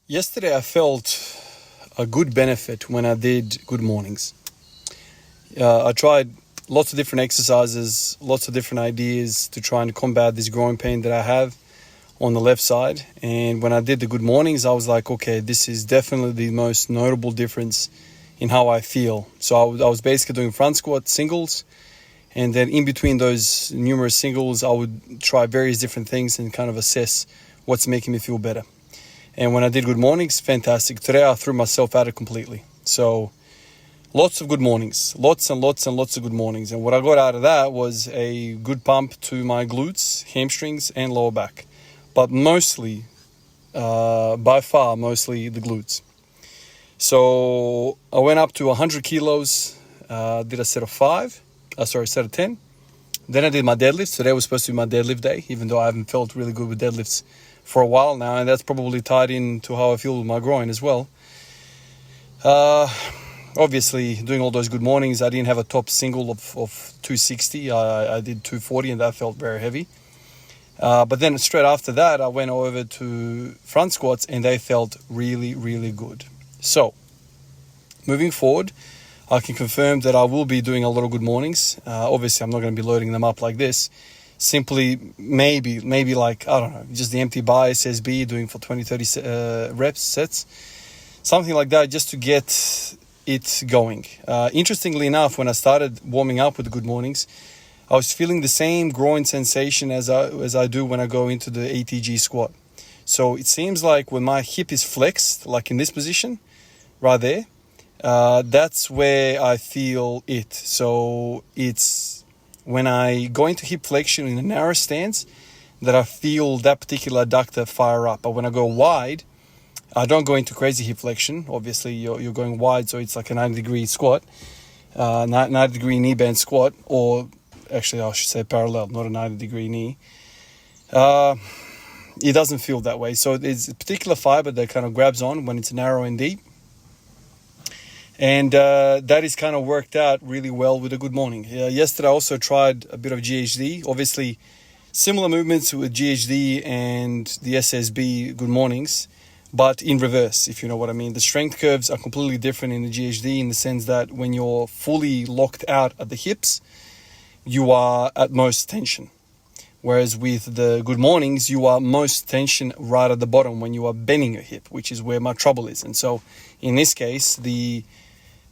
Yesterday, I felt a good benefit when I did good mornings. I tried lots of different exercises, lots of different ideas to try and combat this growing pain that I have on the left side. And when I did the good mornings, I was like, okay, this is definitely the most notable difference in how I feel. So I was basically doing front squat singles. And then in between those numerous singles, I would try various different things and kind of assess what's making me feel better. And when I did good mornings, fantastic. Today I threw myself at it completely. So lots of good mornings, lots and lots and lots of good mornings. And what I got out of that was a good pump to my glutes, hamstrings, and lower back. But mostly, by far, mostly the glutes. So I went up to 100 kilos, did a set of set of 10. Then I did my deadlifts. Today was supposed to be my deadlift day, even though I haven't felt really good with deadlifts for a while now, and that's probably tied into how I feel with my groin as well. Obviously, doing all those good mornings, I didn't have a top single of 260. I did 240, and that felt very heavy. But then straight after that, I went over to front squats, and they felt really, really good. So, moving forward, I can confirm that I will be doing a lot of good mornings. Obviously, I'm not going to be loading them up like this. Simply, maybe like, I don't know, just the empty bar SSB doing for 20, 30 reps, sets. Something like that just to get it going. Interestingly enough, when I started warming up with the good mornings, I was feeling the same groin sensation as I do when I go into the ATG squat. So it seems like when my hip is flexed, like in this position, right there, that's where I feel it. So it's when I go into hip flexion in a narrow stance that I feel that particular adductor fire up. But when I go wide, I don't go into crazy hip flexion. Obviously, you're going wide, so it's like a 90-degree squat, 90-degree knee bend squat, or actually I should say parallel, not a 90-degree knee. It doesn't feel that way. So there's a particular fiber that kind of grabs on when it's narrow and deep. And that is kind of worked out really well with a good morning. Yesterday I also tried a bit of GHD. Obviously, similar movements with GHD and the SSB good mornings, but in reverse, if you know what I mean. The strength curves are completely different in the GHD in the sense that when you're fully locked out at the hips, you are at most tension. Whereas with the good mornings, you are most tension right at the bottom when you are bending your hip, which is where my trouble is. And so in this case, the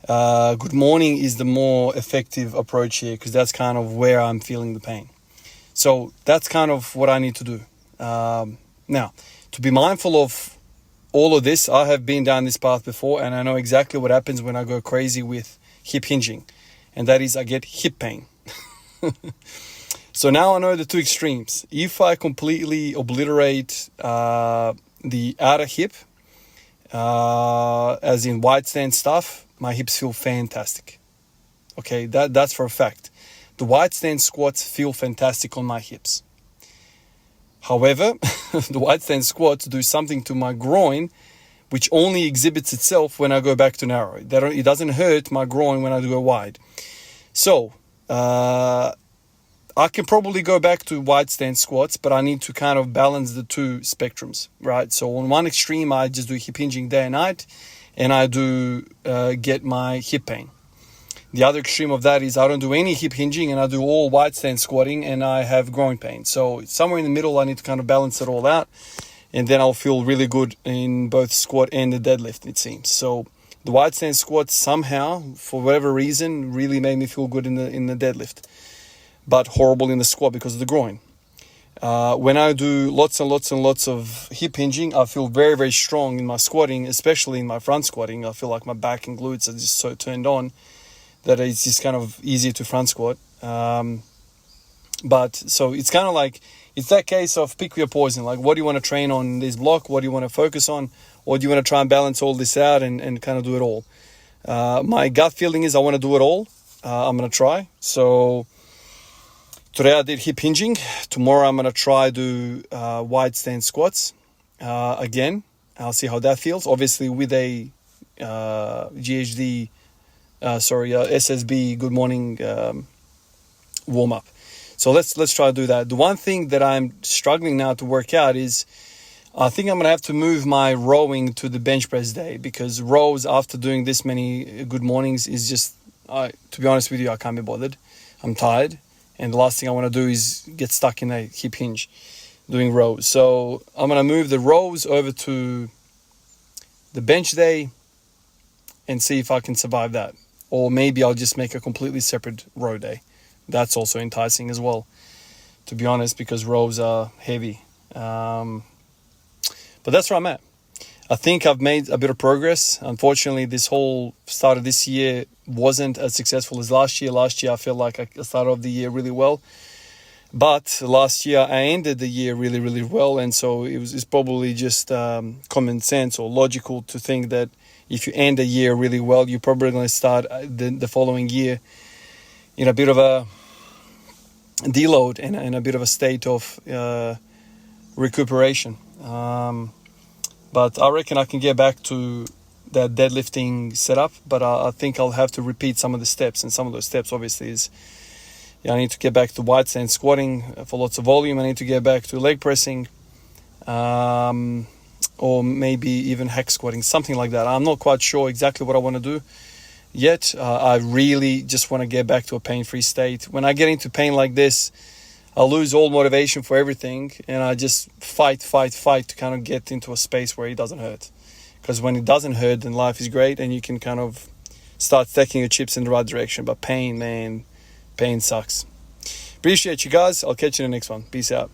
good morning is the more effective approach here because that's kind of where I'm feeling the pain. So that's kind of what I need to do. Now, to be mindful of all of this, I have been down this path before and I know exactly what happens when I go crazy with hip hinging. And that is I get hip pain. So now I know the two extremes. If I completely obliterate the outer hip, as in wide stance stuff, my hips feel fantastic. Okay, that's for a fact. The wide stance squats feel fantastic on my hips. However, the wide stance squats do something to my groin, which only exhibits itself when I go back to narrow. It doesn't hurt my groin when I do a wide. So, I can probably go back to wide stance squats, but I need to kind of balance the two spectrums, right? So on one extreme, I just do hip hinging day and night, and I do get my hip pain. The other extreme of that is I don't do any hip hinging, and I do all wide stance squatting, and I have groin pain. So somewhere in the middle, I need to kind of balance it all out, and then I'll feel really good in both squat and the deadlift, it seems. So the wide stance squats somehow, for whatever reason, really made me feel good in the deadlift, but horrible in the squat because of the groin. When I do lots and lots and lots of hip hinging, I feel very, very strong in my squatting, especially in my front squatting. I feel like my back and glutes are just so turned on that it's just kind of easy to front squat. But so it's kind of like, it's that case of pick your poison. Like, what do you want to train on this block? What do you want to focus on? Or do you want to try and balance all this out and kind of do it all? My gut feeling is I want to do it all. I'm going to try. So today I did hip hinging. Tomorrow I'm going to try do wide stance squats. Again, I'll see how that feels. Obviously with a SSB good morning warm up. So let's try to do that. The one thing that I'm struggling now to work out is I think I'm going to have to move my rowing to the bench press day, because rows after doing this many good mornings is just, to be honest with you, I can't be bothered. I'm tired. And the last thing I want to do is get stuck in a hip hinge doing rows. So I'm going to move the rows over to the bench day and see if I can survive that. Or maybe I'll just make a completely separate row day. That's also enticing as well, to be honest, because rows are heavy. But that's where I'm at. I think I've made a bit of progress. Unfortunately, this whole start of this year wasn't as successful as last year. Last year, I feel like I started off the year really well. But last year, I ended the year really, really well. And so it's probably just common sense or logical to think that if you end a year really well, you're probably going to start the following year in a bit of a deload and a bit of a state of recuperation. But I reckon I can get back to that deadlifting setup, but I think I'll have to repeat some of the steps. And some of those steps, obviously, is I need to get back to wide stand squatting for lots of volume. I need to get back to leg pressing, or maybe even hack squatting, something like that. I'm not quite sure exactly what I want to do yet. I really just want to get back to a pain-free state. When I get into pain like this, I lose all motivation for everything, and I just fight to kind of get into a space where it doesn't hurt. Because when it doesn't hurt, then life is great, and you can kind of start stacking your chips in the right direction. But pain, man, pain sucks. Appreciate you guys. I'll catch you in the next one. Peace out.